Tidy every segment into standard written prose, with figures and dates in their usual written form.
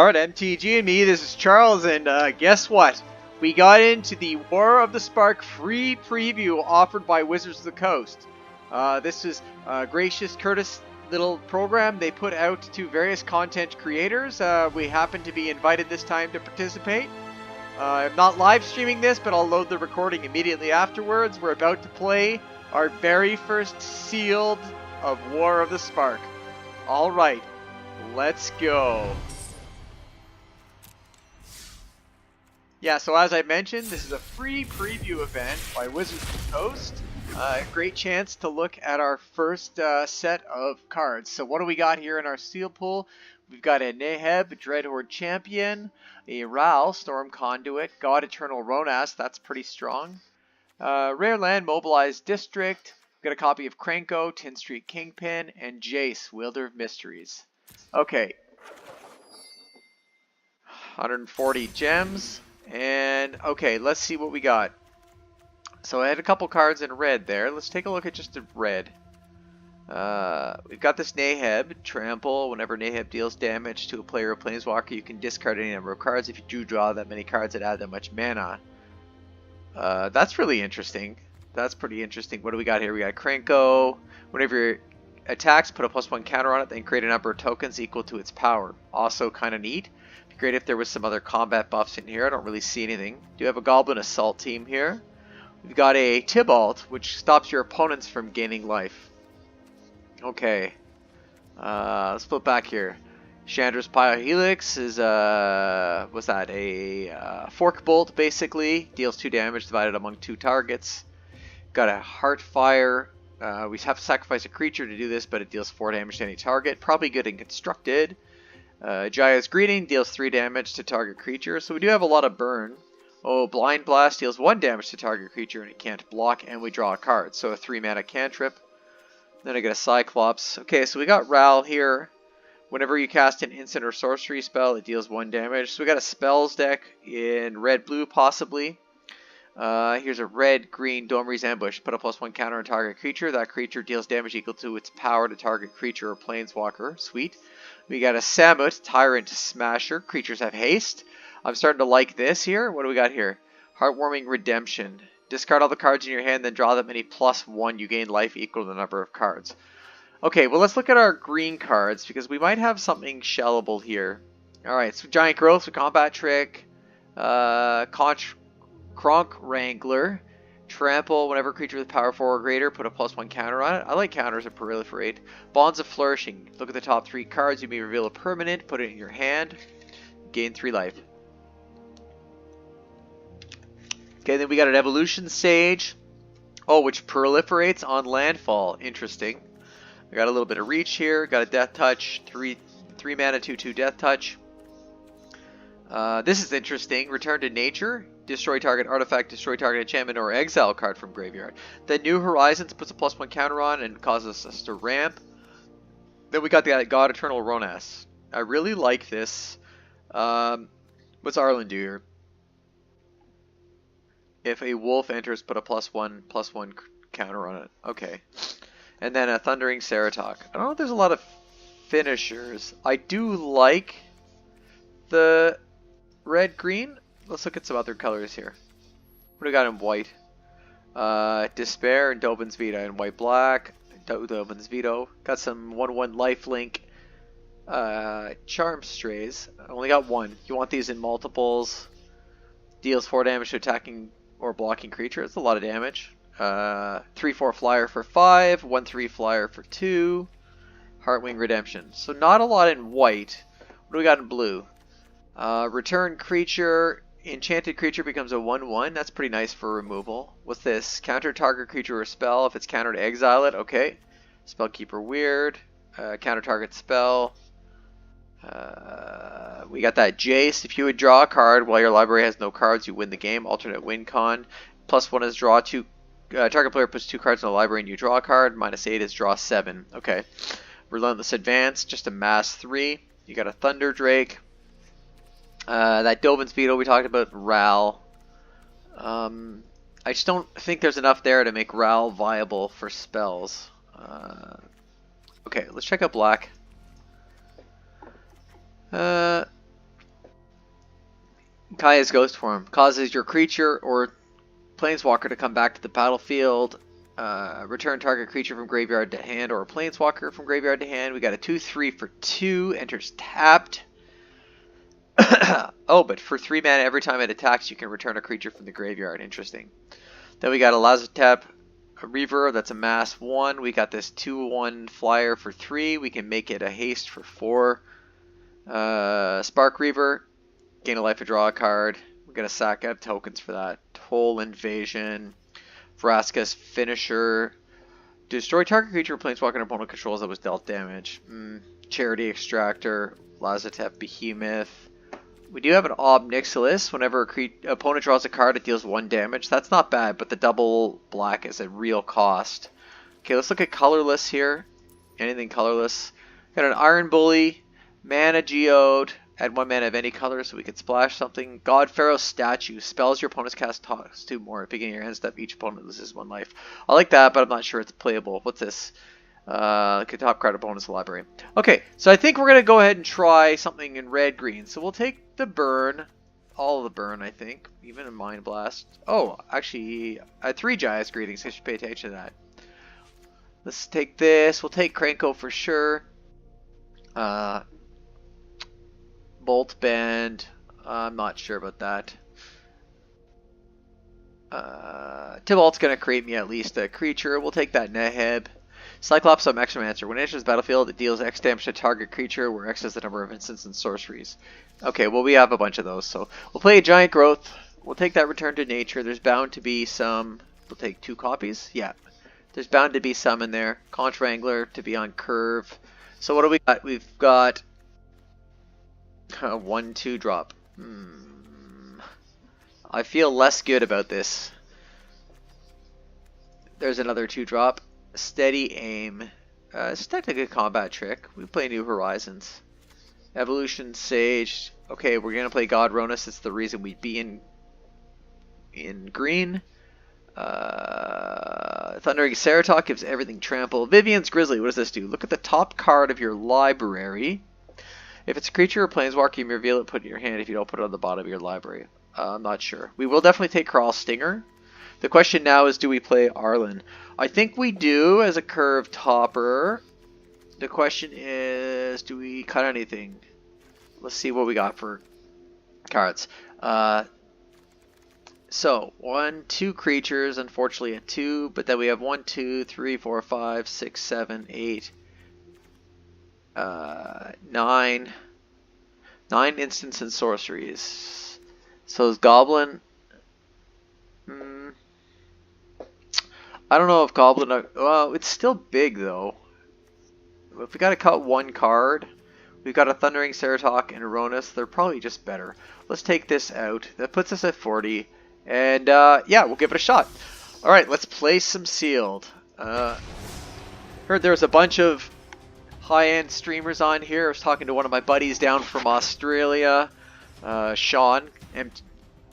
Alright, MTG and me, this is Charles, and guess what? We got into the War of the Spark free preview offered by Wizards of the Coast. This is a gracious, courteous little program they put out to various content creators. We happen to be invited this time to participate. I'm not live streaming this, but I'll load the recording immediately afterwards. We're about to play our very first sealed of War of the Spark. Alright, let's go. Yeah, so as I mentioned, this is a free preview event by Wizards of the Coast. Great chance to look at our first set of cards. So what do we got here in our seal pool? We've got a Neheb, Dreadhorde Champion, a Ral, Storm Conduit, God Eternal Ronas, that's pretty strong. Rare Land, Mobilized District. We've got a copy of Krenko, 10th Street Kingpin, and Jace, Wielder of Mysteries. Okay. 140 gems. And, okay, let's see what we got. So I had a couple cards in red there. Let's take a look at just the red. We've got this Neheb, Trample. Whenever Neheb deals damage to a player or planeswalker, you can discard any number of cards. If you do draw that many cards that add that much mana. That's really interesting. That's pretty interesting. What do we got here? We got Krenko. Whenever your attacks, put a +1 counter on it, then create a number of tokens equal to its power. Also kind of neat. Great if there was some other combat buffs in here. I don't really see anything. Do have a Goblin Assault team here. We've got a Tibalt, which stops your opponents from gaining life. Okay. Let's flip back here. Chandra's Pyrohelix is what's that? A Fork Bolt, basically. Deals 2 damage divided among 2 targets. Got a Heartfire. We have to sacrifice a creature to do this, but it deals 4 damage to any target. Probably good and constructed. Jaya's Greeting deals 3 damage to target creature, so we do have a lot of burn. Oh, Blind Blast deals 1 damage to target creature and it can't block, and we draw a card, so a 3 mana cantrip. Then I get a Cyclops. Okay, so we got Ral here. Whenever you cast an instant or sorcery spell, it deals 1 damage. So we got a spells deck in red-blue, possibly. Here's a red-green Domery's Ambush. Put a +1 counter on target creature. That creature deals damage equal to its power to target creature or planeswalker. Sweet. We got a Samut, Tyrant Smasher. Creatures have haste. I'm starting to like this here. What do we got here? Heartwarming Redemption. Discard all the cards in your hand, then draw them any +1. You gain life equal to the number of cards. Okay, well let's look at our green cards because we might have something shellable here. Alright, so Giant Growth, so Combat Trick. Kronk Wrangler. Trample, whenever creature with power 4 or greater, put a +1 counter on it. I like counters that proliferate. Bonds of Flourishing. Look at the top 3 cards. You may reveal a permanent, put it in your hand. Gain 3 life. Okay, then we got an Evolution Sage. Oh, which proliferates on landfall. Interesting. I got a little bit of reach here. Got a Death Touch. 3 mana, 2/2 Death Touch. This is interesting. Return to Nature. Destroy target artifact, destroy target enchantment, or exile card from graveyard. Then New Horizons puts a +1 counter on and causes us to ramp. Then we got the God Eternal Ronas. I really like this. What's Arlen do here? If a wolf enters, put a +1 counter on it. Okay. And then a Thundering Ceratok. I don't know if there's a lot of finishers. I do like the red-green. Let's look at some other colors here. What do we got in white? Despair and Dobin's Veto in white-black. Dobin's Veto. Got some 1/1 lifelink. Charm Strays. I only got 1. You want these in multiples. Deals 4 damage to attacking or blocking creature. That's a lot of damage. 3/4 flyer for 5. 1/3 flyer for 2. Heartwing Redemption. So not a lot in white. What do we got in blue? Return creature. Enchanted creature becomes a 1/1. That's pretty nice for removal. What's this? Counter target creature or spell. If it's countered, exile it. Okay. Spellkeeper weird. Counter target spell. We got that Jace. If you would draw a card while your library has no cards, you win the game. Alternate win con. +1 is draw 2. Target player puts 2 cards in the library and you draw a card. -8 is draw 7. Okay. Relentless Advance. Just a mass 3. You got a Thunder Drake. That Dobin's Veto we talked about, Ral. I just don't think there's enough there to make Ral viable for spells. Okay, let's check out black. Kaya's Ghost Form causes your creature or planeswalker to come back to the battlefield. Return target creature from graveyard to hand or a planeswalker from graveyard to hand. We got a 2/3 for 2. Enters tapped. Oh, but for 3 mana, every time it attacks, you can return a creature from the graveyard. Interesting. Then we got a Lazotep Reaver. That's a mass 1. We got this 2/1 flyer for 3. We can make it a haste for 4. Spark Reaver. Gain a life or draw a card. We're going to sack up tokens for that. Toll Invasion. Vraska's Finisher. Destroy target creature or planeswalker opponent controls that was dealt damage. Charity Extractor. Lazotep Behemoth. We do have an Ob Nixilis. Whenever opponent draws a card, it deals 1 damage. That's not bad, but the double black is a real cost. Okay, let's look at colorless here. Anything colorless. Got an Iron Bully, Mana Geode, add 1 mana of any color so we can splash something. God Pharaoh's Statue. Spells your opponent's cast cost 2 more. At the beginning of your hand step, each opponent loses 1 life. I like that, but I'm not sure it's playable. What's this? Top card opponent's library. Okay, so I think we're going to go ahead and try something in red-green. So we'll take the burn. All of the burn, I think. Even a Mind Blast. Oh, actually, 3 Giant's Greetings. I should pay attention to that. Let's take this. We'll take Krenko for sure. Bolt Bend. I'm not sure about that. Tybalt's going to create me at least a creature. We'll take that Neheb. Cyclops on Exomancer. When it enters the battlefield, it deals X damage to target creature, where X is the number of instants and sorceries. Okay, well, we have a bunch of those, so we'll play a Giant Growth. We'll take that Return to Nature. There's bound to be some... We'll take 2 copies? Yeah. There's bound to be some in there. Conch Wrangler to be on curve. So what do we got? We've got a 1/2 drop. I feel less good about this. There's another 2 drop. Steady Aim. It's technically a combat trick. We play New Horizons. Evolution Sage. Okay, we're gonna play God Ronus. It's the reason we'd be in green. Thundering Ceratok gives everything trample. Vivian's Grizzly. What does this do? Look at the top card of your library. If it's a creature or planeswalker, you may reveal it, put it in your hand. If you don't, put it on the bottom of your library. I'm not sure. We will definitely take Crawl Stinger. The question now is, do we play Arlen? I think we do as a curve topper. The question is, do we cut anything? Let's see what we got for cards. So, 1, 2 creatures, unfortunately a 2, but then we have 1, 2, 3, 4, 5, 6, 7, 8, 9. 9 instants and sorceries. So is Goblin... I don't know if Goblin... Well, it's still big, though. If we gotta cut 1 card, we've got a Thundering Ceratok and Aronis. They're probably just better. Let's take this out. That puts us at 40. And, yeah, we'll give it a shot. Alright, let's play some Sealed. Heard there's a bunch of high-end streamers on here. I was talking to one of my buddies down from Australia. Sean,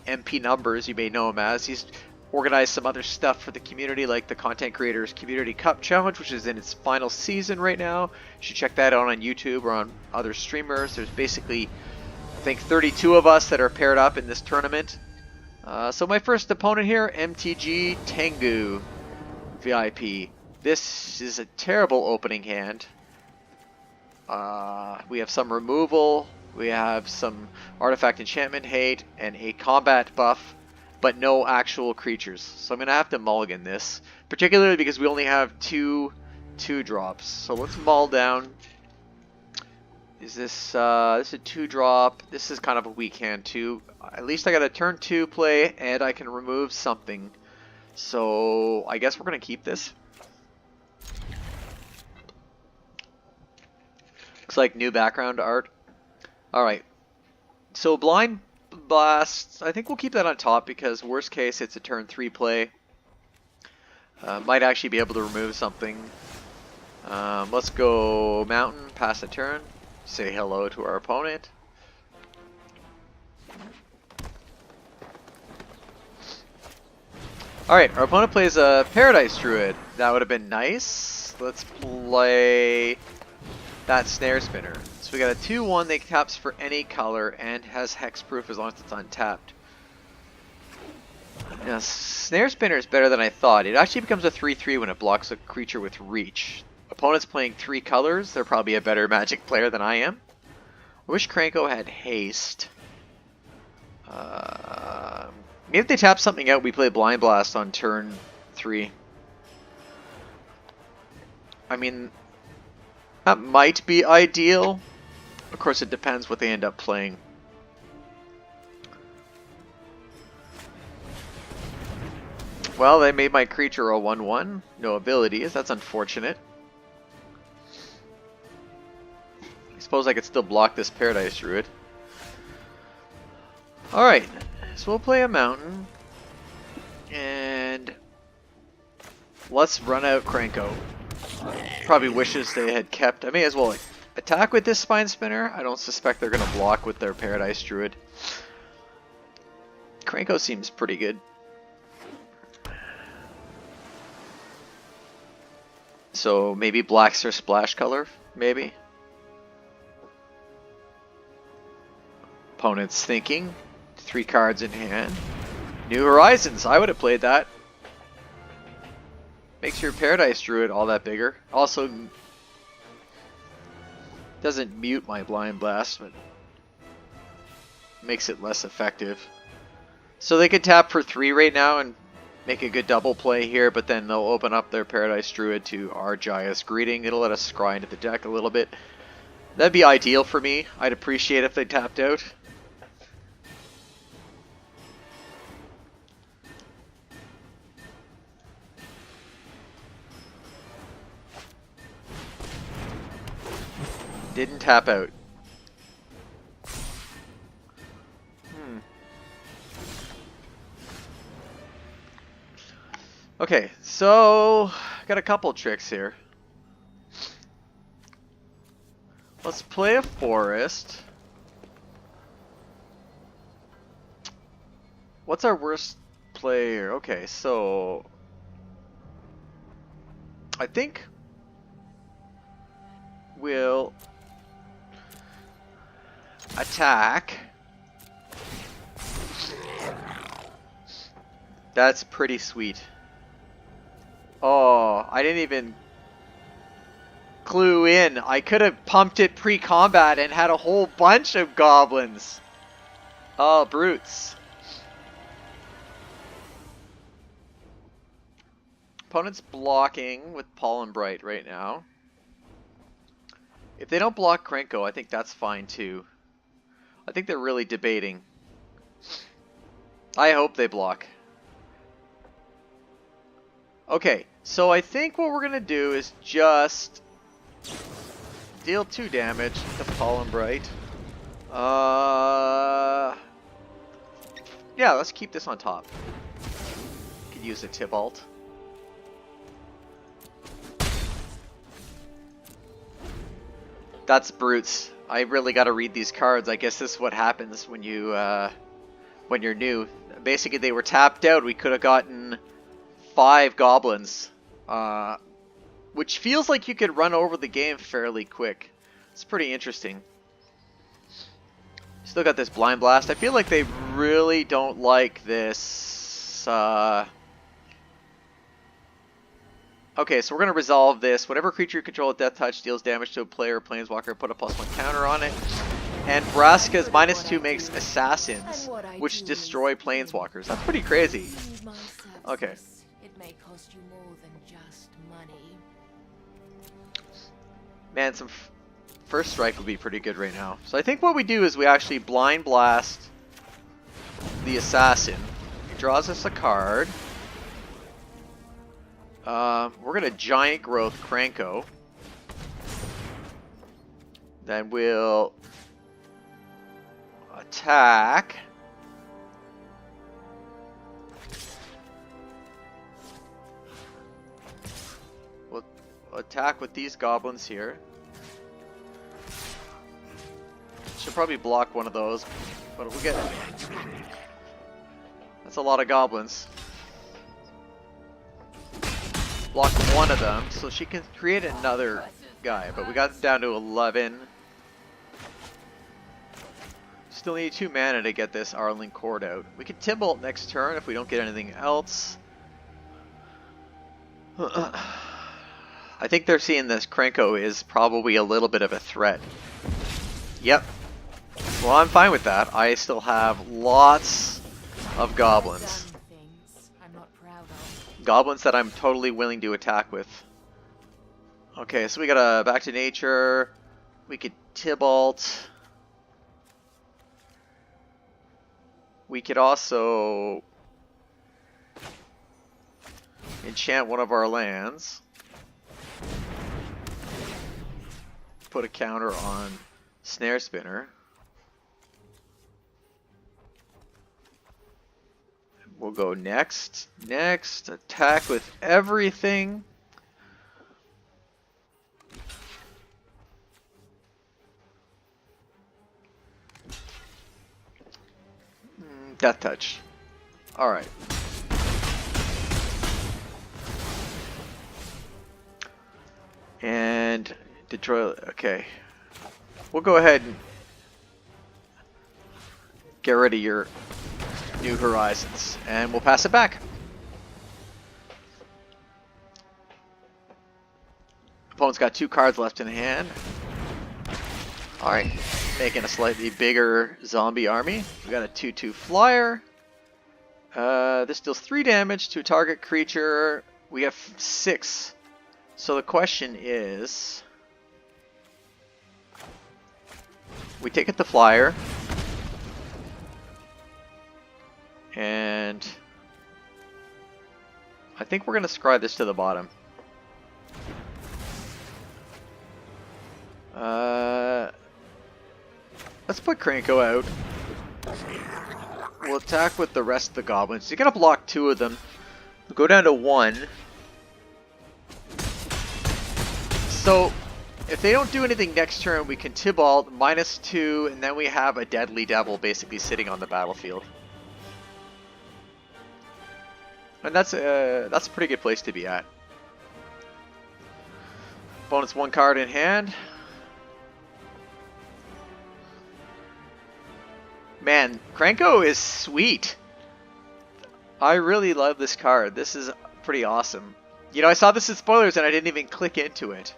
MP Numbers, you may know him as. He's organized some other stuff for the community, like the Content Creators Community Cup Challenge, which is in its final season right now. You should check that out on YouTube or on other streamers. There's basically, I think, 32 of us that are paired up in this tournament. So my first opponent here, MTG Tengu VIP. This is a terrible opening hand. We have some removal, we have some artifact enchantment hate, and a combat buff, but no actual creatures. So I'm going to have to mulligan this, particularly because we only have 2 drops. So let's mull down. Is this, this is a 2-drop. This is kind of a weak hand too. At least I got a turn 2 play, and I can remove something. So I guess we're going to keep this. Looks like new background art. Alright. So Blind Blast, I think we'll keep that on top because worst case it's a turn 3 play. Might actually be able to remove something. Let's go Mountain, pass a turn. Say hello to our opponent. Alright, our opponent plays a Paradise Druid. That would have been nice. Let's play that snare spinner. So we got a 2/1 that taps for any color and has hexproof as long as it's untapped. Now, snare spinner is better than I thought. It actually becomes a 3/3 when it blocks a creature with reach. Opponents playing 3 colors, they're probably a better Magic player than I am. I wish Krenko had haste. Maybe if they tap something out, we play Blind Blast on turn 3. I mean, that might be ideal. Of course, it depends what they end up playing. Well, they made my creature a 1/1. No abilities. That's unfortunate. I suppose I could still block this Paradise Druid. Alright, so we'll play a mountain. And let's run out Krenko. Probably wishes they had kept. I may as well attack with this Spine Spinner. I don't suspect they're going to block with their Paradise Druid. Krenko seems pretty good. So maybe black's their splash color, maybe. Opponent's thinking. 3 cards in hand. New Horizons, I would have played that. Makes your Paradise Druid all that bigger. Also, doesn't mute my Blind Blast, but makes it less effective. So they could tap for 3 right now and make a good double play here, but then they'll open up their Paradise Druid to Argias Greeting. It'll let us scry into the deck a little bit. That'd be ideal for me. I'd appreciate if they tapped out. Didn't tap out. Okay, so got a couple tricks here. Let's play a forest. What's our worst player? Okay, so I think we'll attack. That's pretty sweet. Oh, I didn't even clue in. I could have pumped it pre-combat and had a whole bunch of goblins. Oh, brutes. Opponent's blocking with Pollen Bright right now. If they don't block Krenko, I think that's fine too. I think they're really debating. I hope they block. Okay, so I think what we're going to do is just deal 2 damage to Pollen Bright. Yeah, let's keep this on top. Could use a Tibalt. That's brutes. I really got to read these cards. I guess this is what happens when you're new. Basically, they were tapped out. We could have gotten 5 goblins, which feels like you could run over the game fairly quick. It's pretty interesting. Still got this Blind Blast. I feel like they really don't like this. Okay, so we're going to resolve this. Whenever creature you control with Death Touch deals damage to a player or planeswalker, put a +1 counter on it. And Vraska's -2 makes Assassins, which destroy planeswalkers. That's pretty crazy. Okay. It may cost you more than just money. Man, some first strike would be pretty good right now. So I think what we do is we actually Blind Blast the Assassin. He draws us a card. We're going to Giant Growth Krenko. Then we'll attack. We'll attack with these goblins here. Should probably block one of those, but we'll get it. That's a lot of goblins. Block one of them, so she can create another guy, but we got him down to 11. Still need 2 mana to get this Arling Court out. We can Tibalt next turn if we don't get anything else. I think they're seeing this Krenko is probably a little bit of a threat. Yep. Well, I'm fine with that. I still have lots of goblins. I'm not proud of. Goblins that I'm totally willing to attack with. Okay, so we got a Back to Nature. We could Tibalt. We could also enchant one of our lands. Put a counter on Snare Spinner. We'll go next. Next, attack with everything. Death Touch. Alright. And Detroit. Okay. We'll go ahead and get rid of your New Horizons. And we'll pass it back. Opponent's got 2 cards left in hand. Alright. Making a slightly bigger zombie army. We got a 2/2 flyer. This deals 3 damage to a target creature. We have 6. So the question is, we take it the flyer, and I think we're gonna scry this to the bottom. Let's put Krenko out. We'll attack with the rest of the goblins. You're gonna block 2 of them. We'll go down to 1. So, if they don't do anything next turn, we can Tibalt -2, and then we have a Deadly Devil basically sitting on the battlefield. And that's a pretty good place to be at. Opponent's 1 card in hand. Man, Krenko is sweet. I really love this card. This is pretty awesome. You know, I saw this in spoilers and I didn't even click into it.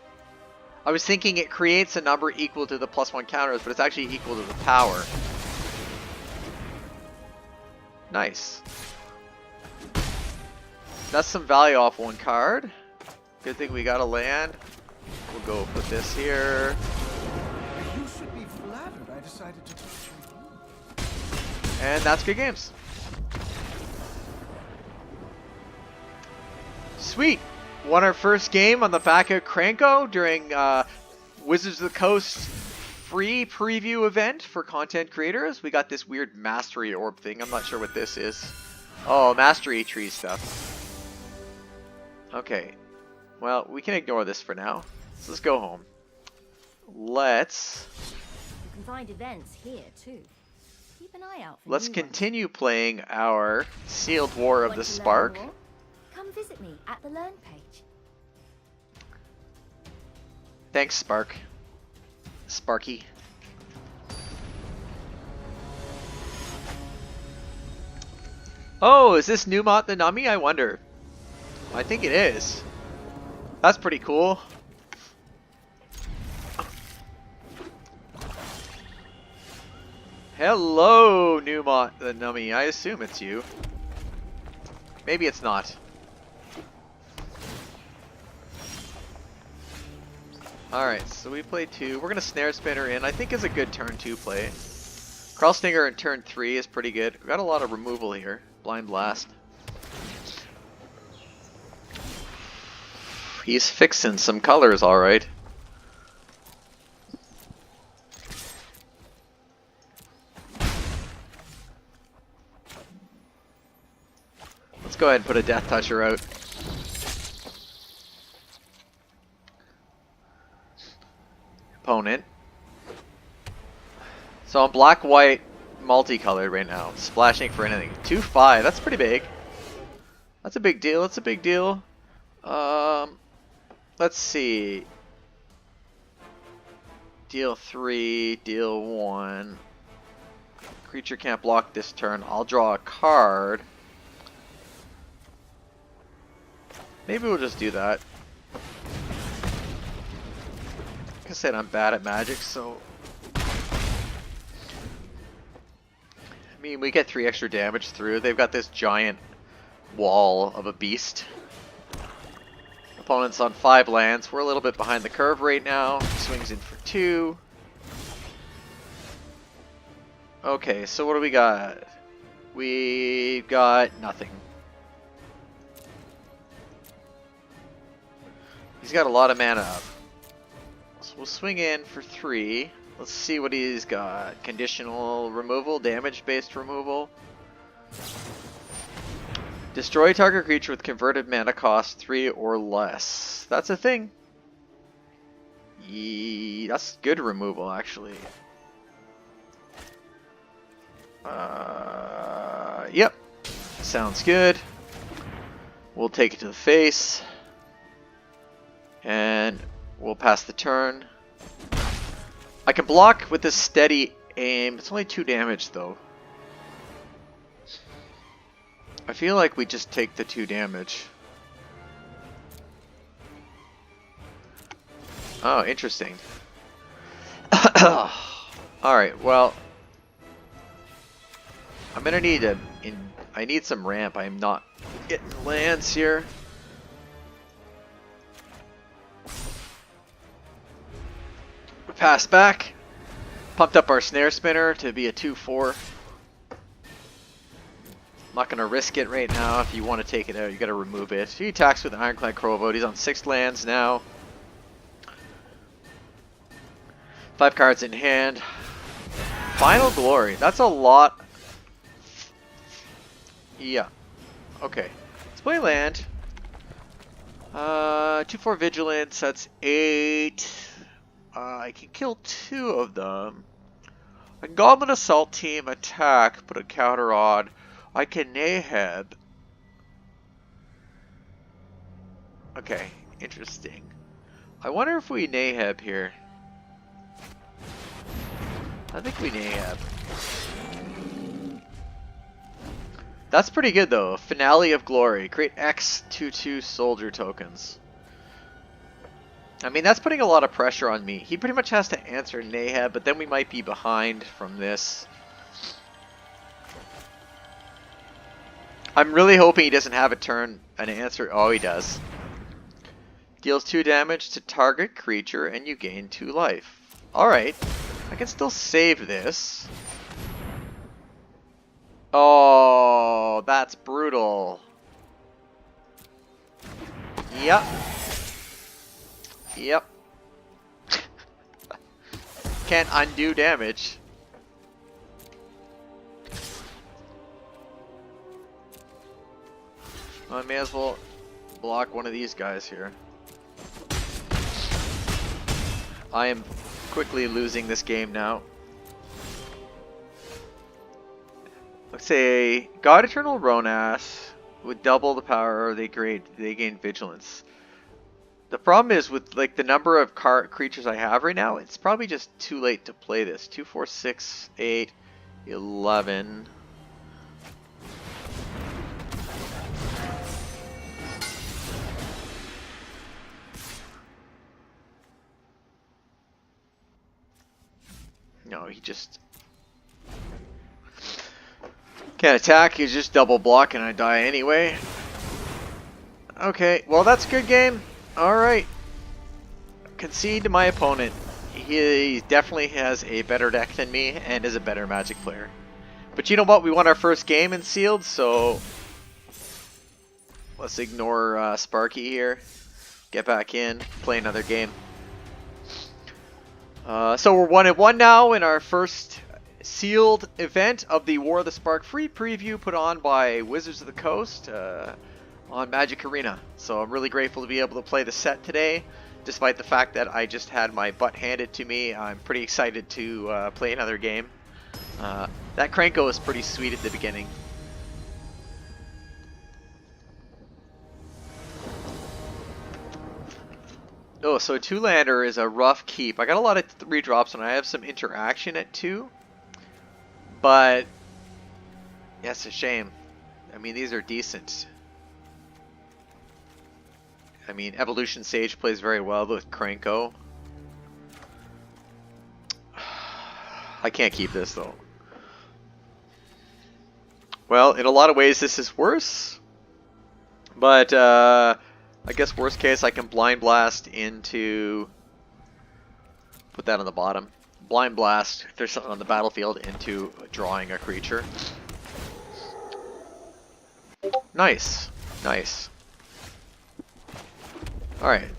I was thinking it creates a number equal to the +1 counters, but it's actually equal to the power. Nice. That's some value off 1 card. Good thing we got a land. We'll go put this here. You should be flattered I decided to touch you. And that's good games. Sweet. Won our first game on the back of Krenko during Wizards of the Coast free preview event for content creators. We got this weird mastery orb thing. I'm not sure what this is. Oh, mastery tree stuff. Okay. Well, we can ignore this for now. So let's go home. Let's... You can find events here too. Keep an eye out for Let's new continue playing our Sealed War of ones. the Want to learn Spark. more? Come visit me at the Learn page. Thanks, Spark. Sparky. Oh, is this Numot the Nummy? I wonder. I think it is. That's pretty cool. Hello, Numot the Nummy. I assume it's you. Maybe it's not. Alright, so we play 2. We're going to Snare Spinner in. I think is a good turn 2 play. Crawlstinger in turn 3 is pretty good. We've got a lot of removal here. Blind Blast. He's fixing some colors, alright. Let's go ahead and put a Death Toucher out. Opponent. So I'm black-white multicolored right now. Splashing for anything. 2/5. That's pretty big. That's a big deal. That's a big deal. Let's see. Deal 3, deal 1. Creature can't block this turn. I'll draw a card. Maybe we'll just do that. Like I said, I'm bad at Magic, so... I mean, we get 3 extra damage through. They've got this giant wall of a beast. Opponent's on 5 lands. We're a little bit behind the curve right now. Swings in for 2. Okay, so what do we got? We got nothing. He's got a lot of mana up. So we'll swing in for 3. Let's see what he's got. Conditional removal, damage-based removal. Destroy target creature with converted mana cost 3 or less. That's a thing. That's good removal, actually. Yep. Sounds good. We'll take it to the face. And we'll pass the turn. I can block with this steady aim. It's only 2 damage, though. I feel like we just take the 2 damage. Oh, interesting. Alright, well... I'm gonna need I need some ramp. I'm not getting lands here. Pass back. Pumped up our snare spinner to be a 2/4. I'm not gonna risk it right now. If you want to take it out, you gotta remove it. He attacks with Ironclad Crowboat. He's on 6 lands now. 5 cards in hand. Final Glory. That's a lot. Yeah. Okay. Let's play land. 2/4 Vigilance. That's 8. I can kill 2 of them. I can Goblin Assault Team, attack, put a counter on. I can Nahab. Okay, interesting. I wonder if we Nahab here. I think we Nahab. That's pretty good though. Finale of Glory. Create X 2/2 soldier tokens. I mean, that's putting a lot of pressure on me. He pretty much has to answer Nahab, but then we might be behind from this. I'm really hoping he doesn't have a turn, an answer. Oh, he does. Deals 2 damage to target creature and you gain 2 life. Alright. I can still save this. Oh, that's brutal. Yep. Yep. Can't undo damage. I may as well block one of these guys here. I am quickly losing this game now. Let's say God Eternal Ronas with double the power, they gain vigilance. The problem is with like the number of creatures I have right now, it's probably just too late to play this. 2, 4, 6, 8, 11. No, he just can't attack. He's just double block and I die anyway. Okay, well that's a good game. Alright. Concede to my opponent. He definitely has a better deck than me and is a better Magic player. But you know what? We won our first game in Sealed, so let's ignore Sparky here. Get back in, play another game. So we're 1-1 now in our first Sealed event of the War of the Spark free preview put on by Wizards of the Coast on Magic Arena. So I'm really grateful to be able to play the set today, despite the fact that I just had my butt handed to me. I'm pretty excited to play another game. That Krenko was pretty sweet at the beginning. Oh, so a 2-lander is a rough keep. I got a lot of 3-drops and I have some interaction at 2. But, yeah, it's a shame. I mean, these are decent. I mean, Evolution Sage plays very well with Krenko. I can't keep this, though. Well, in a lot of ways, this is worse. But, I guess worst case, I can Blind Blast into... Put that on the bottom. Blind Blast, if there's something on the battlefield, into drawing a creature. Nice. Nice. Alright.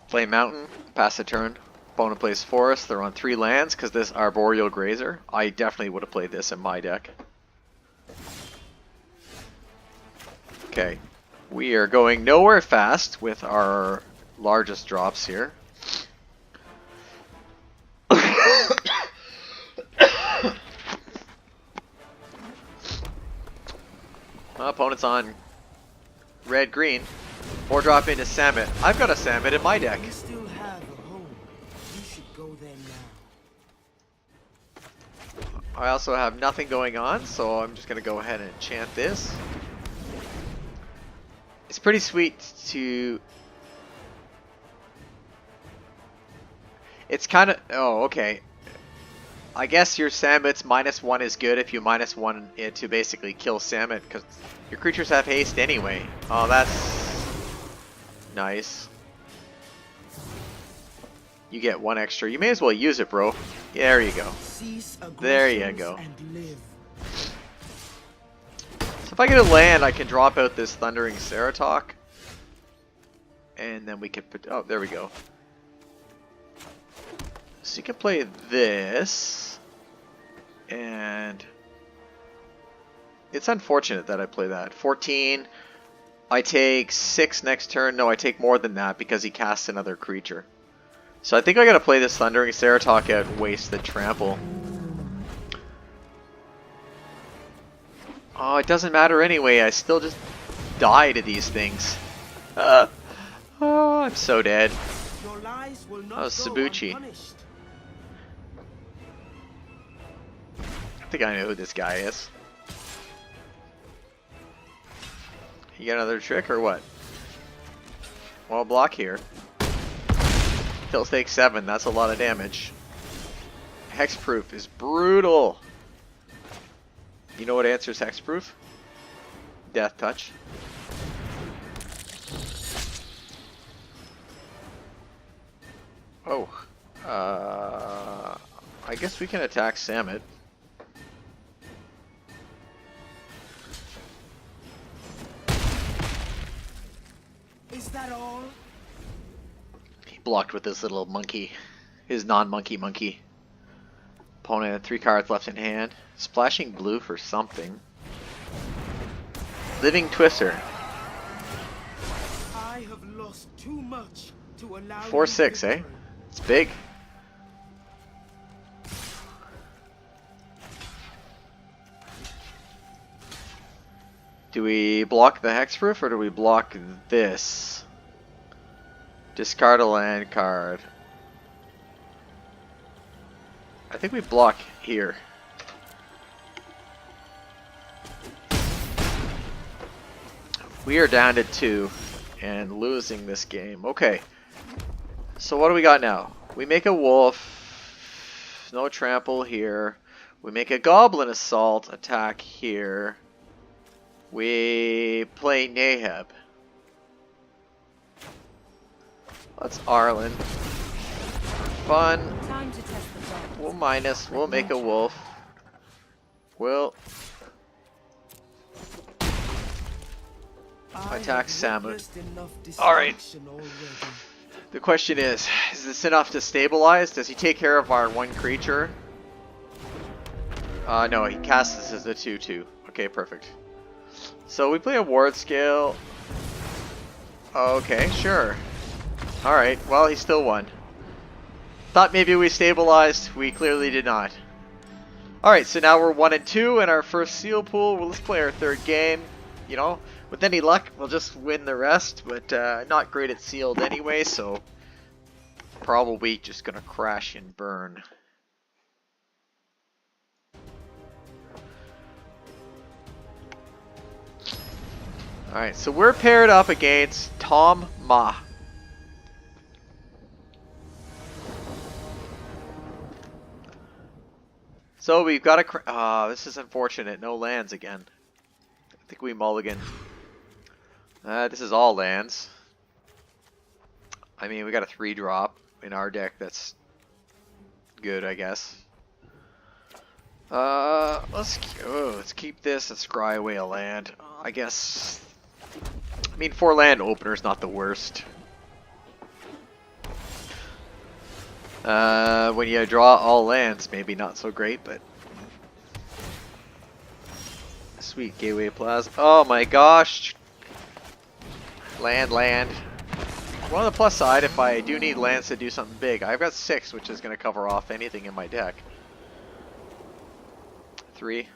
Play Mountain, pass a turn. Opponent plays Forest, they're on 3 lands because this Arboreal Grazer. I definitely would have played this in my deck. Okay. We are going nowhere fast with our largest drops here. Opponent's on red-green. 4-drop into Samet. I've got a Samet in my deck. You still have a home. You should go there now. I also have nothing going on, so I'm just going to go ahead and enchant this. It's pretty sweet to... It's kind of... Oh, okay. I guess your Samet's -1 is good if you -1 it to basically kill Samet, because your creatures have haste anyway. Oh, that's nice. You get 1 extra. You may as well use it, bro. Yeah, there you go. There you go. So if I get a land, I can drop out this Thundering Ceratok. And then we can put... Oh, there we go. So you can play this. And... It's unfortunate that I play that. 14. I take 6 next turn. No, I take more than that because he casts another creature. So I think I gotta play this Thundering Ceratok out and waste the trample. Oh, it doesn't matter anyway. I still just die to these things. Oh, I'm so dead. Oh, Sabuchi. I think I know who this guy is. You got another trick or what? Well, block here. He'll take 7. That's a lot of damage. Hexproof is brutal. You know what answers Hexproof? Death Touch. Oh. I guess we can attack Samet. Is that all? He blocked with this little monkey. His non-monkey monkey. Opponent had 3 cards left in hand. Splashing blue for something. Living Twister. I have lost too much to allow 4/6, eh? It's big. Do we block the Hexproof or do we block this? Discard a land card. I think we block here. We are down to 2 and losing this game. Okay. So what do we got now? We make a wolf. No trample here. We make a goblin assault attack here. We play Nahab. Let's Arlen. Fun. Time to test the dog. We'll minus. We'll make a wolf. We'll attack Samet. Alright. The question is this enough to stabilize? Does he take care of our 1 creature? No, he casts this as a 2/2. Okay, perfect. So we play a ward scale. Okay, sure. Alright, well, he still won. Thought maybe we stabilized. We clearly did not. Alright, so now we're 1 and 2 in our first seal pool. Well, let's play our 3rd game. You know, With any luck, we'll just win the rest, but not great at sealed anyway, so probably just gonna crash and burn. Alright, so we're paired up against Tom Ma. So we've got a... this is unfortunate. No lands again. I think we mulligan. This is all lands. I mean, we got a 3-drop in our deck that's good, I guess. Let's keep this and scry away a land. I guess... I mean, 4 land opener's not the worst. When you draw all lands, maybe not so great, but... Sweet Gateway Plaza. Oh my gosh! Land. Well, on the plus side, if I do need lands to do something big, I've got 6, which is going to cover off anything in my deck. 3.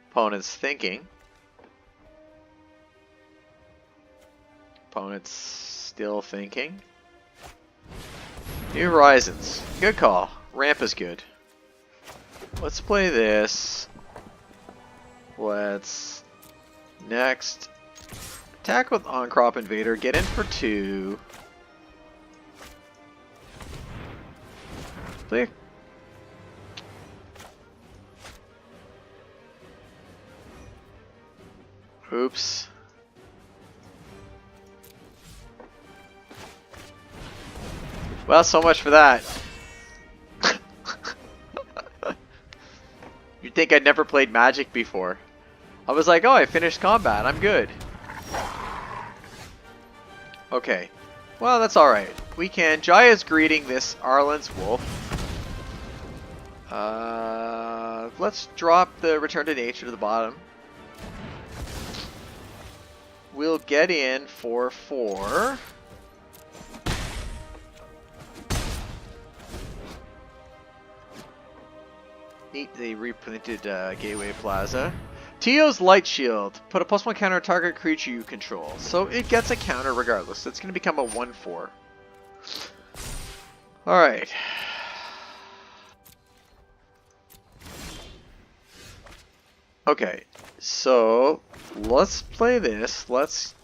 Opponent's thinking. Opponent's still thinking. New Horizons. Good call. Ramp is good. Let's play this. Let's next attack with On-Crop Invader. Get in for 2. Play. Oops. Well, so much for that. You'd think I'd never played Magic before. I was like, oh, I finished combat. I'm good. Okay. Well, that's alright. We can. Jaya's greeting this Arlen's Wolf. Let's drop the Return to Nature to the bottom. We'll get in for 4. Neat, they reprinted Gateway Plaza. Tio's Light Shield. Put a +1 counter on target creature you control. So it gets a counter regardless. It's going to become a 1/4. Alright. Okay, so let's play this. Let's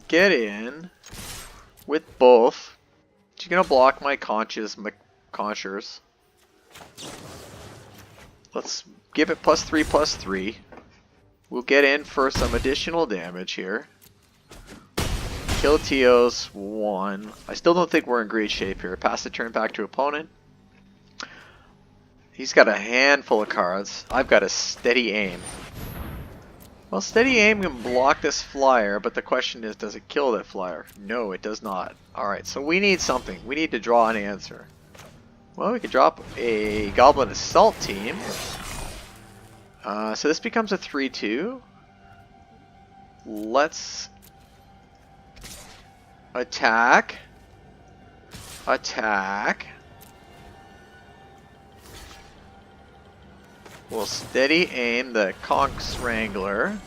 get in with both. She's going to block my Conchers. Let's give it +3/+3. We'll get in for some additional damage here. Kill Tio's 1. I still don't think we're in great shape here. Pass the turn back to opponent. He's got a handful of cards. I've got a Steady Aim. Well, Steady Aim can block this flyer, but the question is, does it kill that flyer? No, it does not. Alright, so we need something. We need to draw an answer. Well, we could drop a Goblin Assault Team. So this becomes a 3/2. Let's attack. We'll Steady Aim the Conch Wrangler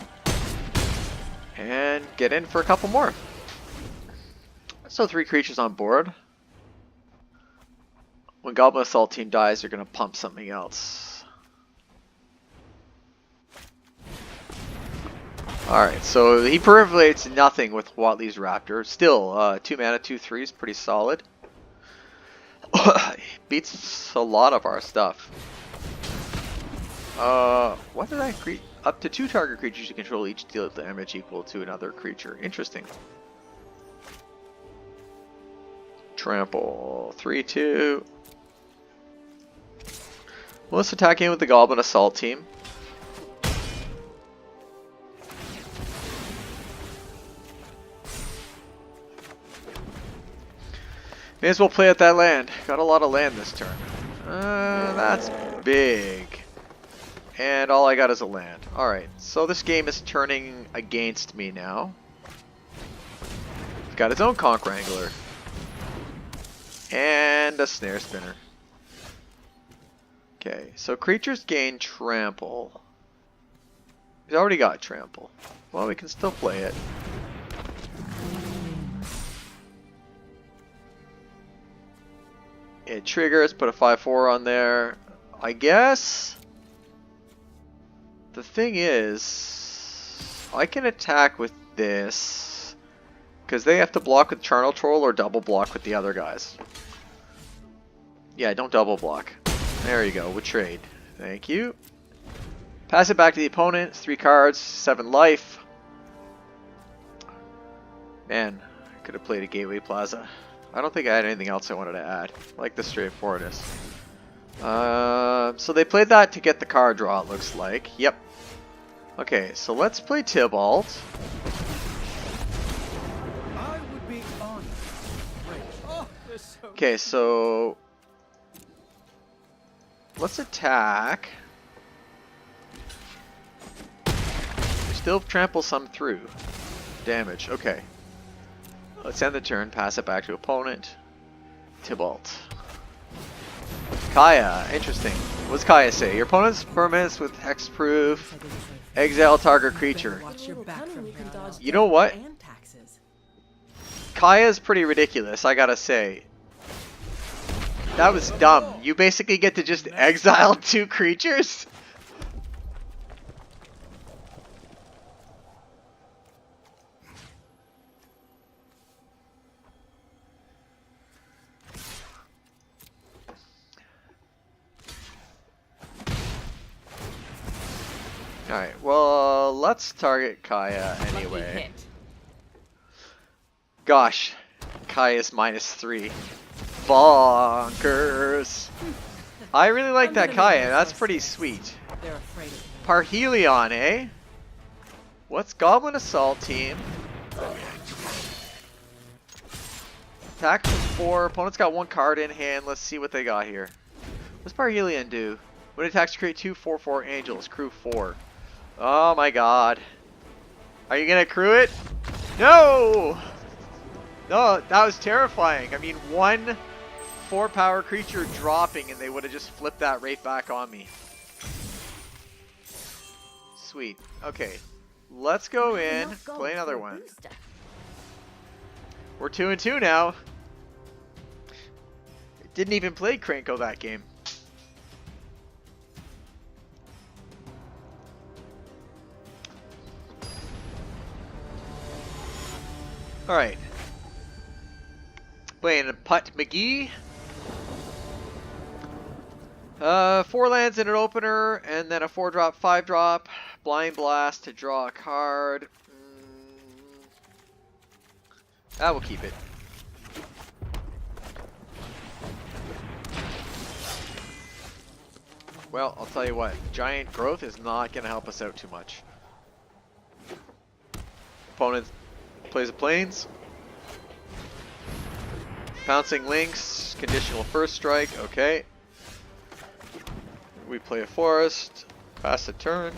and get in for a couple more. So 3 creatures on board. When Goblin Assault Team dies, they're going to pump something else. Alright, so he perforates nothing with Watley's Raptor. Still, 2 mana, 2/3 is pretty solid. Beats a lot of our stuff. What did I create? Up to 2 target creatures you control each deal damage equal to another creature. Interesting. Trample. 3/2. Well, let's attack in with the Goblin Assault Team. May as well play at that land. Got a lot of land this turn. That's big. And all I got is a land. Alright, so this game is turning against me now. He's got his own Conch Wrangler. And a Snare Spinner. Okay, so creatures gain trample. He's already got trample. Well, we can still play it. It triggers, put a 5/4 on there. I guess the thing is, I can attack with this because they have to block with Charnel Troll or double block with the other guys. Yeah, don't double block. There you go. We'll trade. Thank you. Pass it back to the opponent. 3 cards, 7 life. Man, I could have played a Gateway Plaza. I don't think I had anything else I wanted to add. I like the straightforwardness. So they played that to get the card draw, it looks like. Yep. Okay, so let's play Tybalt. I would be honored. Wait. Oh, they're so Okay, so let's attack. Still trample some through. Damage, okay. Let's end the turn, pass it back to opponent. Tybalt. Kaya, interesting. What's Kaya say? Your opponent's permanents with hexproof. Exile target creature. Watch your back from here on out. You know what? And taxes. Kaya's pretty ridiculous, I gotta say. That was dumb. You basically get to just exile 2 creatures? Alright, well, let's target Kaya anyway. Gosh, Kaya's -3. Bonkers. I really like that Kaya, that's pretty sweet. They're afraid of me. Parhelion, eh? What's Goblin Assault team? Attack for 4, opponent's got 1 card in hand, let's see what they got here. What's Parhelion do? When it attacks, create 2 4/4 angels, crew 4. Oh my god. Are you gonna crew it? No! No, that was terrifying. I mean, 1 4-power creature dropping and they would have just flipped that right back on me. Sweet. Okay. Let's go in, Enough gold play another for a one. booster. We're 2-2 now. Didn't even play Krenko that game. Alright. Playing Putt McGee. 4 lands in an opener, and then a 4-drop, 5-drop. Blind Blast to draw a card. I will keep it. Well, I'll tell you what. Giant Growth is not going to help us out too much. Opponent plays a Plains. Pouncing Links. Conditional first strike. Okay. We play a Forest. Pass a turn.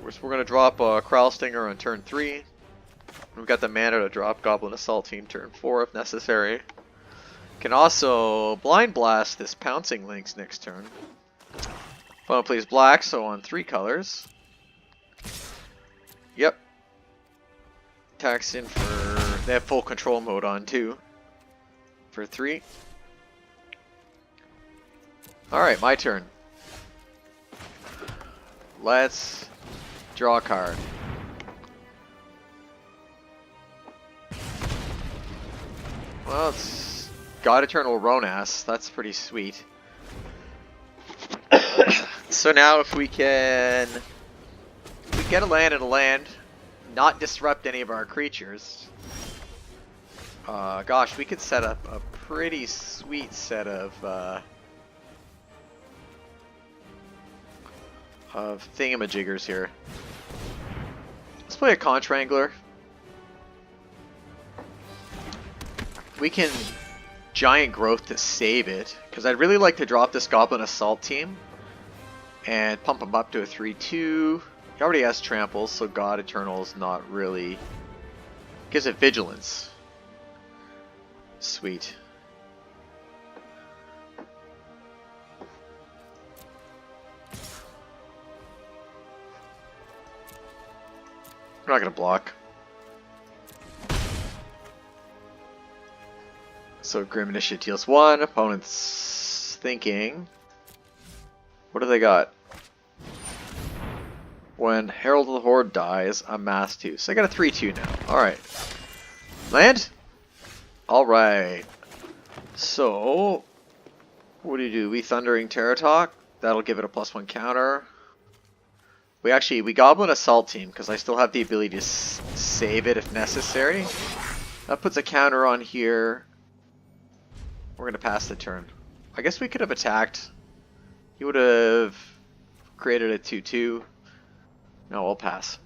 We're going to drop a Crowl Stinger on turn 3. We've got the mana to drop Goblin Assault Team turn 4 if necessary. Can also Blind Blast this Pouncing Links next turn. Opponent plays black, so on 3 colors. Yep. Attacks in for... They have full control mode on too. For 3. Alright, my turn. Let's draw a card. Well, it's God Eternal Ronas. That's pretty sweet. So now if we can get a land and a land, not disrupt any of our creatures. Gosh, we could set up a pretty sweet set of thingamajiggers here. Let's play a Contrangler. We can Giant Growth to save it, because I'd really like to drop this Goblin Assault team and pump him up to a 3/2. He already has Trample, so God Eternal is not really... Gives it Vigilance. Sweet. We're not going to block. So Grim Initiate deals 1. Opponent's thinking. What do they got? When Herald of the Horde dies, amass 2. So I got a 3/2 now. Alright. Land? Alright. So, what do? We Thundering Terror Talk. That'll give it a +1 counter. We Goblin Assault Team, because I still have the ability to save it if necessary. That puts a counter on here. We're going to pass the turn. I guess we could have attacked. He would have created a 2/2. No, we'll pass.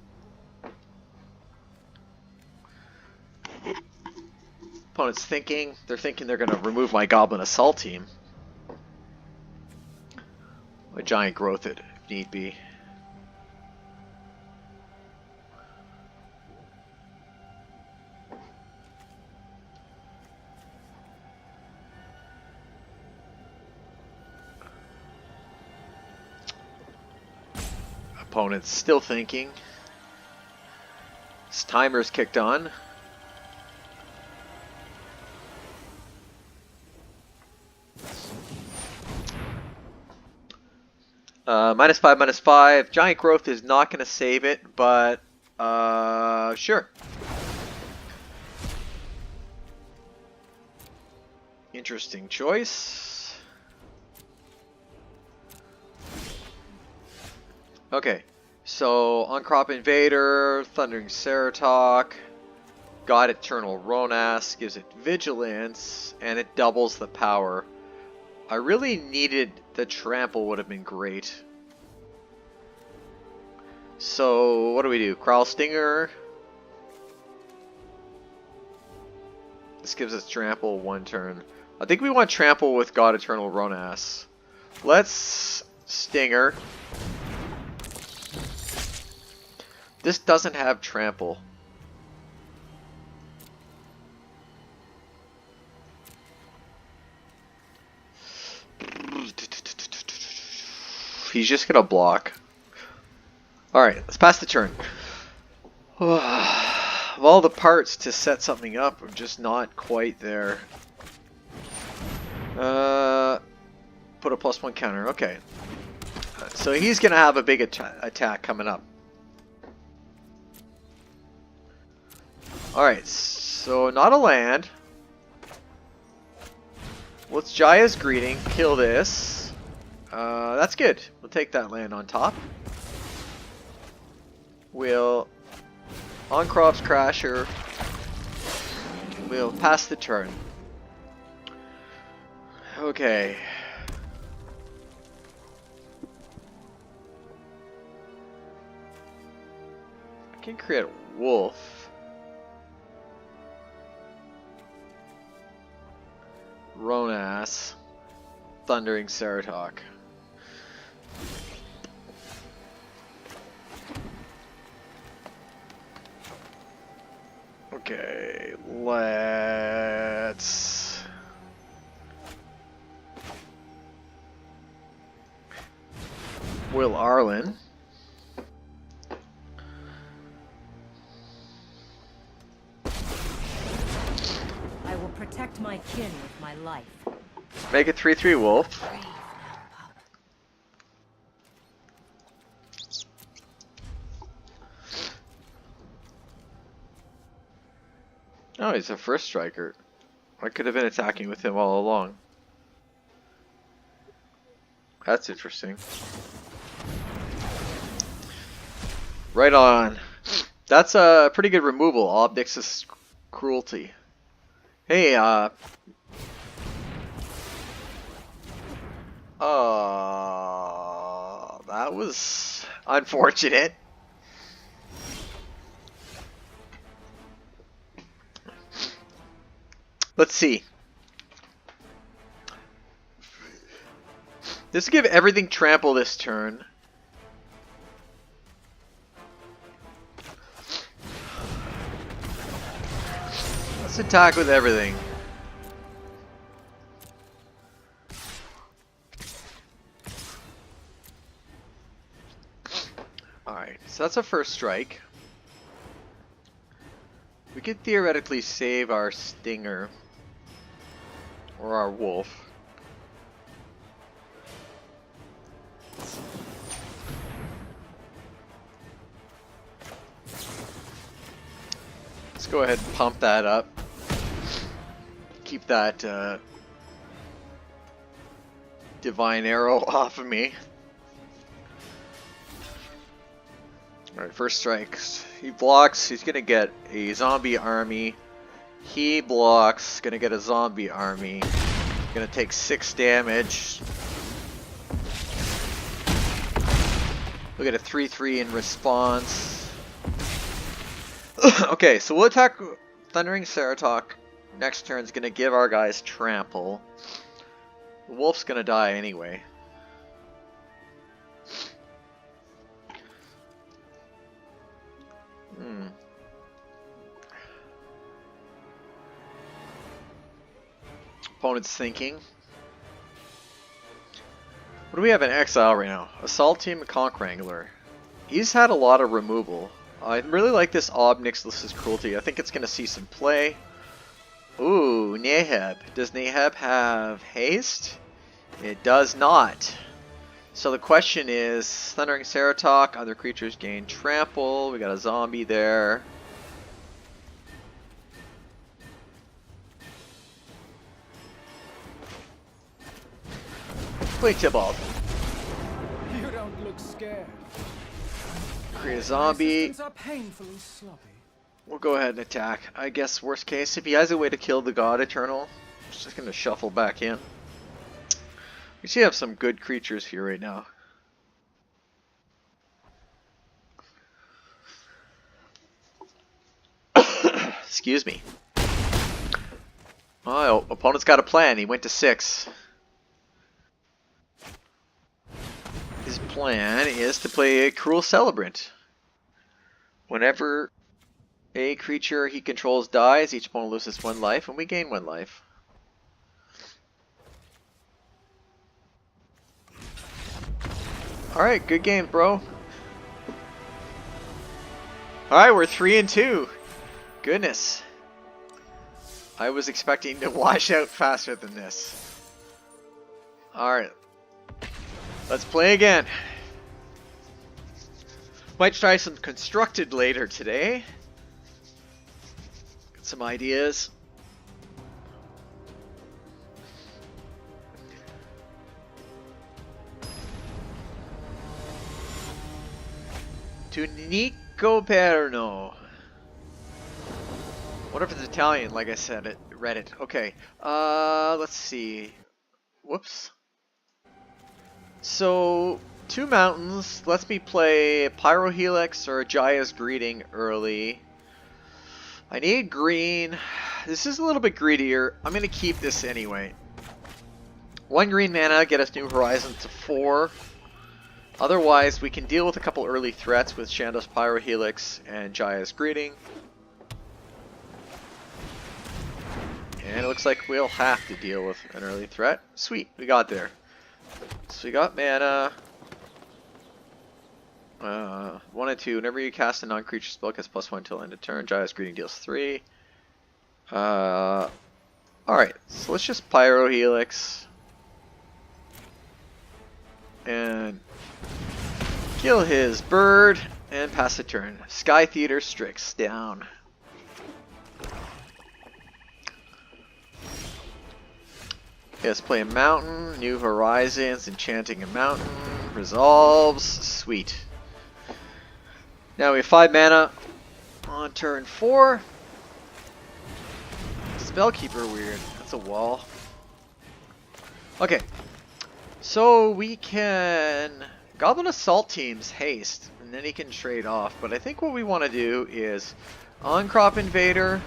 Opponent's thinking. They're thinking they're going to remove my Goblin Assault Team. A Giant Growth it, if need be. Opponent's still thinking. His timer's kicked on. -5, -5. Giant Growth is not going to save it, but sure. Interesting choice. Okay, so on Crop Invader, Thundering Ceratok, God Eternal Ronas gives it Vigilance, and it doubles the power. I really needed the Trample, would have been great. So what do? Crawl Stinger. This gives us Trample 1 turn. I think we want Trample with God Eternal Ronas. Let's Stinger. This doesn't have Trample. He's just gonna block. Alright, let's pass the turn. Of all the parts to set something up, I'm just not quite there. Put a +1 counter, okay. So he's gonna have a big attack coming up. Alright, so not a land. Let's Jaya's Greeting, kill this. That's good. We'll take that land on top. We'll on Crops Crasher. We'll pass the turn. Okay. I can create a wolf. Ronas, Thundering Ceratok. Okay, let's Will Arlen. I will protect my kin with my life. Make a 3/3 wolf. Oh, he's a first striker. I could have been attacking with him all along. That's interesting. Right on. That's a pretty good removal. Obnix's Cruelty. Hey, that was unfortunate. Let's see. Let's give everything Trample this turn. Let's attack with everything. Alright, so that's a first strike. could theoretically save our Stinger. Or our Wolf. Let's go ahead and pump that up. Keep that Divine Arrow off of me. Alright, first strikes. He blocks, he's gonna get a zombie army. He blocks, gonna get a zombie army. Gonna take 6 damage. We'll get a 3/3 in response. Okay, so we'll attack Thundering Ceratok. Next turn's gonna give our guys trample. The wolf's gonna die anyway. Opponent's thinking. What do we have in exile right now? Assault Team and Conch Wrangler. He's had a lot of removal. I really like this Obnixlus's Cruelty. I think it's going to see some play. Ooh, Nahab. Does Nahab have haste? It does not. So the question is, Thundering Ceratok, other creatures gain trample. We got a zombie there. Play Tibalt. You don't look scared. Create a zombie. Are painfully sloppy. We'll go ahead and attack. I guess worst case, if he has a way to kill the God Eternal, I'm just going to shuffle back in. We should have some good creatures here right now. Excuse me. Oh, opponent's got a plan. He went to 6. His plan is to play a Cruel Celebrant. Whenever a creature he controls dies, each opponent loses 1 life, and we gain 1 life. Alright, good game, bro. Alright, we're 3-2. Goodness. I was expecting to wash out faster than this. Alright. Let's play again. Might try some constructed later today. Got some ideas. To Nico Perno. What if it's Italian, like I said, it read it. Okay. Let's see. Whoops. So, 2 mountains. Let me play Pyrohelix or Jaya's Greeting early. I need green. This is a little bit greedier. I'm going to keep this anyway. 1 green mana, get us New Horizons to 4. Otherwise, we can deal with a couple early threats with Shando's Pyrohelix and Jaya's Greeting. And it looks like we'll have to deal with an early threat. Sweet, we got there. So we got mana. 1 and 2. Whenever you cast a non-creature spell, gets +1 until end of turn. Jaya's Greeting deals 3. Alright, so let's just Pyrohelix. And kill his bird and pass the turn. Sky Theater Strix down. Okay, let's play a mountain. New Horizons, enchanting a mountain. Resolves. Sweet. Now we have 5 mana on turn 4. Spellkeeper weird. That's a wall. Okay. So we can Goblin Assault Team's haste, and then he can trade off. But I think what we want to do is Uncrop Invader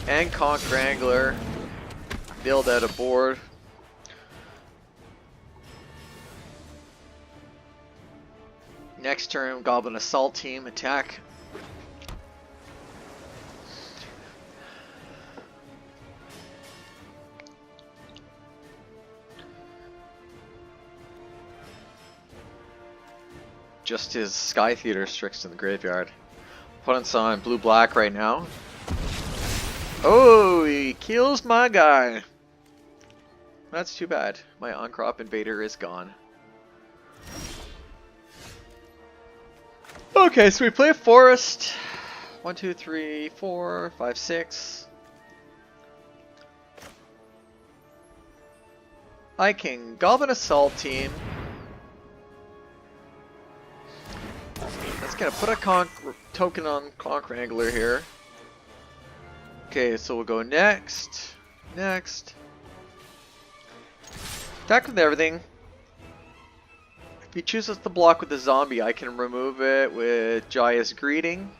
and Conch Wrangler. Build out a board. Next turn, Goblin Assault Team attack. Just his Sky Theater Strix in the graveyard. Opponent's on blue-black right now. Oh, he kills my guy. That's too bad. My on-crop invader is gone. Okay, so we play a forest. 1, 2, 3, 4, 5, 6. I can Goblin Assault Team. That's gonna put a token on Conch Wrangler here. Okay, so we'll go next. Next. Attack with everything. If he chooses to block with the zombie, I can remove it with Jaya's Greeting.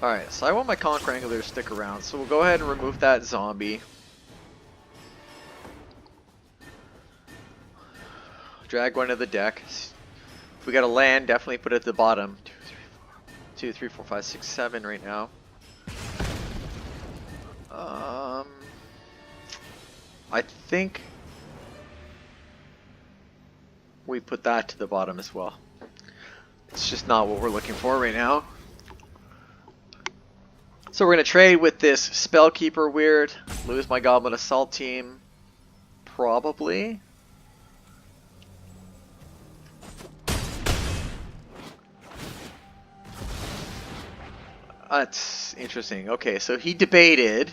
Alright, so I want my Conch Wrangler to stick around, so we'll go ahead and remove that zombie. Drag one to the deck. If we got a land, definitely put it at the bottom. 2, 3, 4, 5, 6, 7 right now. I think we put that to the bottom as well. It's just not what we're looking for right now. So we're going to trade with this Spellkeeper weird. Lose my Goblin Assault Team. Probably. That's interesting. Okay, so he debated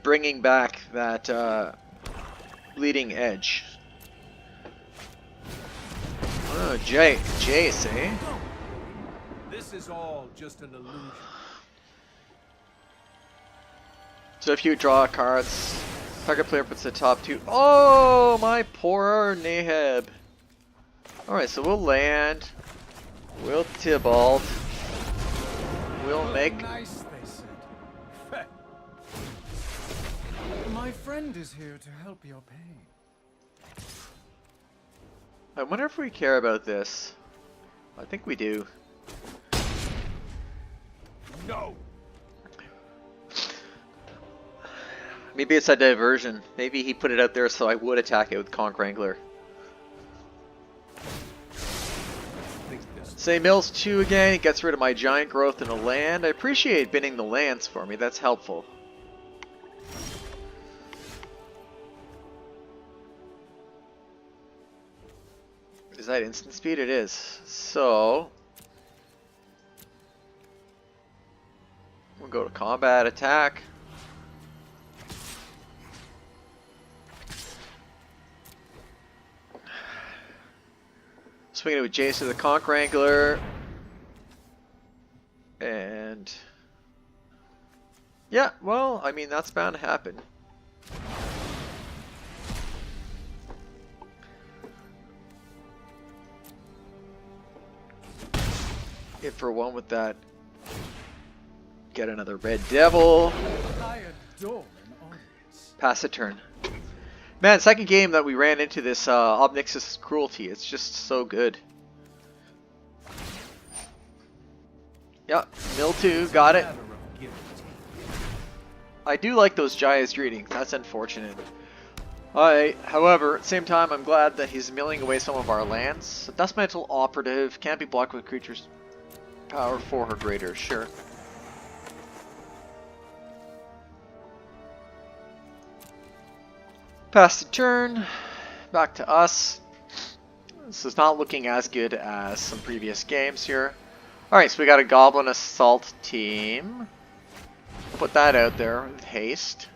bringing back that Bleeding Edge. Oh, Jace, eh? This is all just an illusion. So if you draw cards, target player puts the top 2. Oh, my poor Nahab. Alright, so we'll land. We'll Tybalt. We'll make... Nice, they said. My friend is here to help your pain. I wonder if we care about this. I think we do. No. Maybe it's a diversion. Maybe he put it out there so I would attack it with Conch Wrangler. Say mills 2 again. He gets rid of my giant growth in the land. I appreciate binning the lands for me. That's helpful. Is that instant speed? It is. So we'll go to combat attack. Swinging it with Jace to the Conch Wrangler. And yeah, well, I mean, that's bound to happen. Hit for 1 with that. Get another Red Devil. I adore an audience. Pass a turn. Man, second game that we ran into this Obnix's Cruelty. It's just so good. Yep, mill 2, got it. I do like those Jaya's Greetings. That's unfortunate. However, at the same time, I'm glad that he's milling away some of our lands. Dust Mantle Operative can't be blocked with creatures power 4 or greater. Sure. Pass the turn. Back to us. This is not looking as good as some previous games here. Alright, so we got a Goblin Assault Team. Put that out there with haste.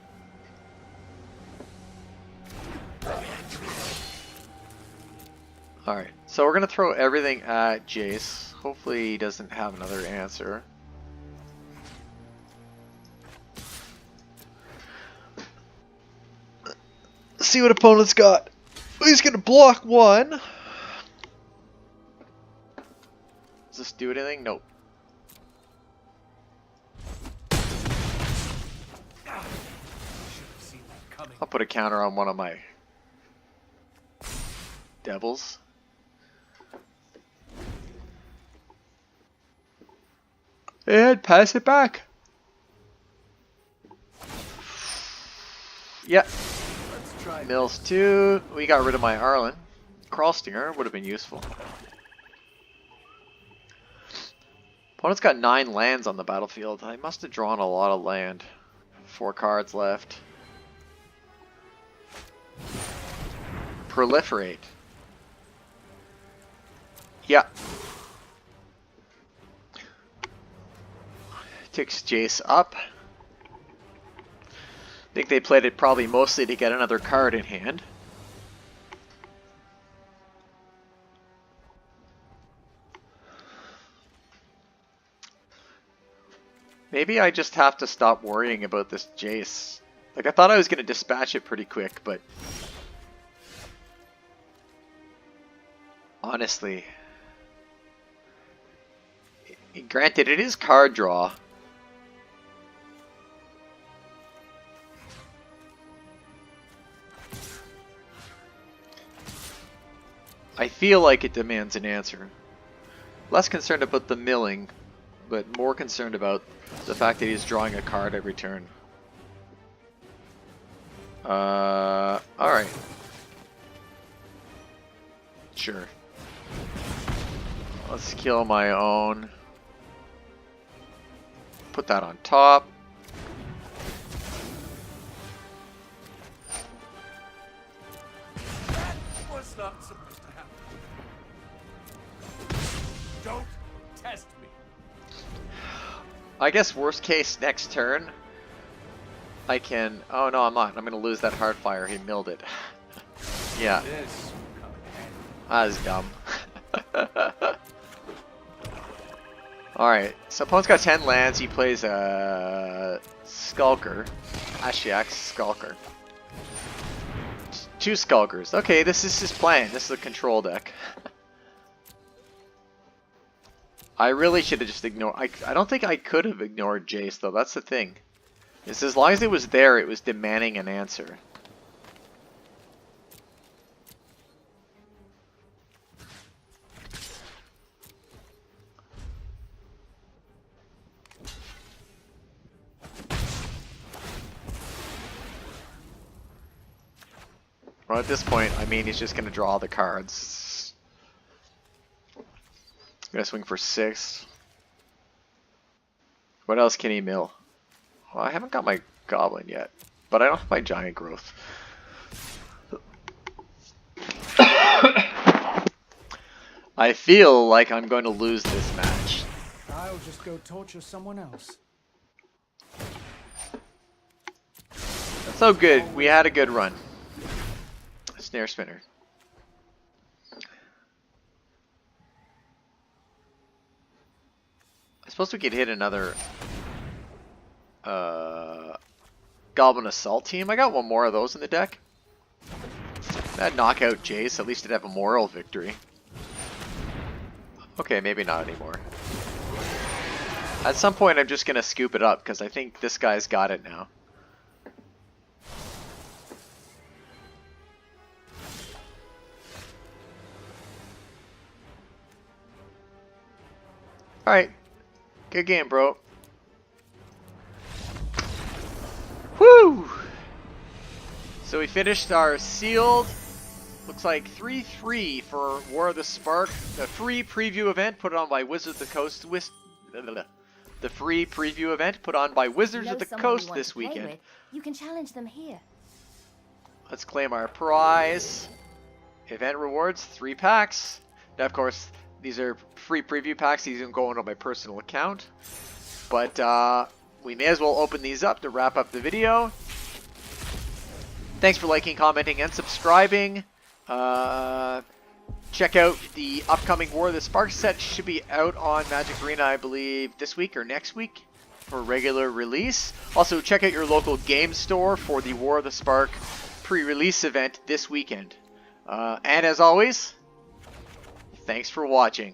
Alright, so we're going to throw everything at Jace. Hopefully he doesn't have another answer. See what opponent's got. He's going to block 1. Does this do anything? Nope. I'll put a counter on one of my devils. And pass it back. Yeah. Mills 2. We got rid of my Arlen. Crawl Stinger would have been useful. Opponent's got 9 lands on the battlefield. I must have drawn a lot of land. 4 cards left. Proliferate. Yeah. Takes Jace up. I think they played it probably mostly to get another card in hand. Maybe I just have to stop worrying about this Jace. Like, I thought I was going to dispatch it pretty quick, but honestly, granted, it is card draw. I feel like it demands an answer. Less concerned about the milling, but more concerned about the fact that he's drawing a card every turn. Alright. Sure. Let's kill my own. Put that on top. That was not supposed to happen. Don't test me. I guess worst case next turn I can... Oh no, I'm not. I'm going to lose that Heartfire. He milled it. Yeah. This. That was dumb. Alright, so opponent's got 10 lands. He plays a Skulker. Ashiok's Skulker. 2 Skulkers. Okay, this is his plan. This is a control deck. I really should have just ignored... I don't think I could have ignored Jace, though. That's the thing. Is as long as it was there, it was demanding an answer. Well, at this point, I mean, he's just going to draw the cards. He's going to swing for 6. What else can he mill? Well, I haven't got my Goblin yet, but I don't have my Giant Growth. I feel like I'm going to lose this match. I'll just go torture someone else. That's so good. We had a good run. Snare Spinner. I suppose we could hit another Goblin Assault team. I got one more of those in the deck. That knockout Jace, at least it'd have a moral victory. Okay, maybe not anymore. At some point I'm just going to scoop it up because I think this guy's got it now. Alright. Good game, bro. Woo! So we finished our sealed, looks like 3-3 for War of the Spark, the free preview event put on by Wizards of the Coast. The free preview event put on by Wizards of the Coast this weekend. You can challenge them here. Let's claim our prize. Event rewards, 3 packs. Now, of course, these are free preview packs. These can go into my personal account. But we may as well open these up to wrap up the video. Thanks for liking, commenting, and subscribing. Check out the upcoming War of the Spark set. Should be out on Magic Arena, I believe, this week or next week for regular release. Also, check out your local game store for the War of the Spark pre-release event this weekend. And as always, thanks for watching.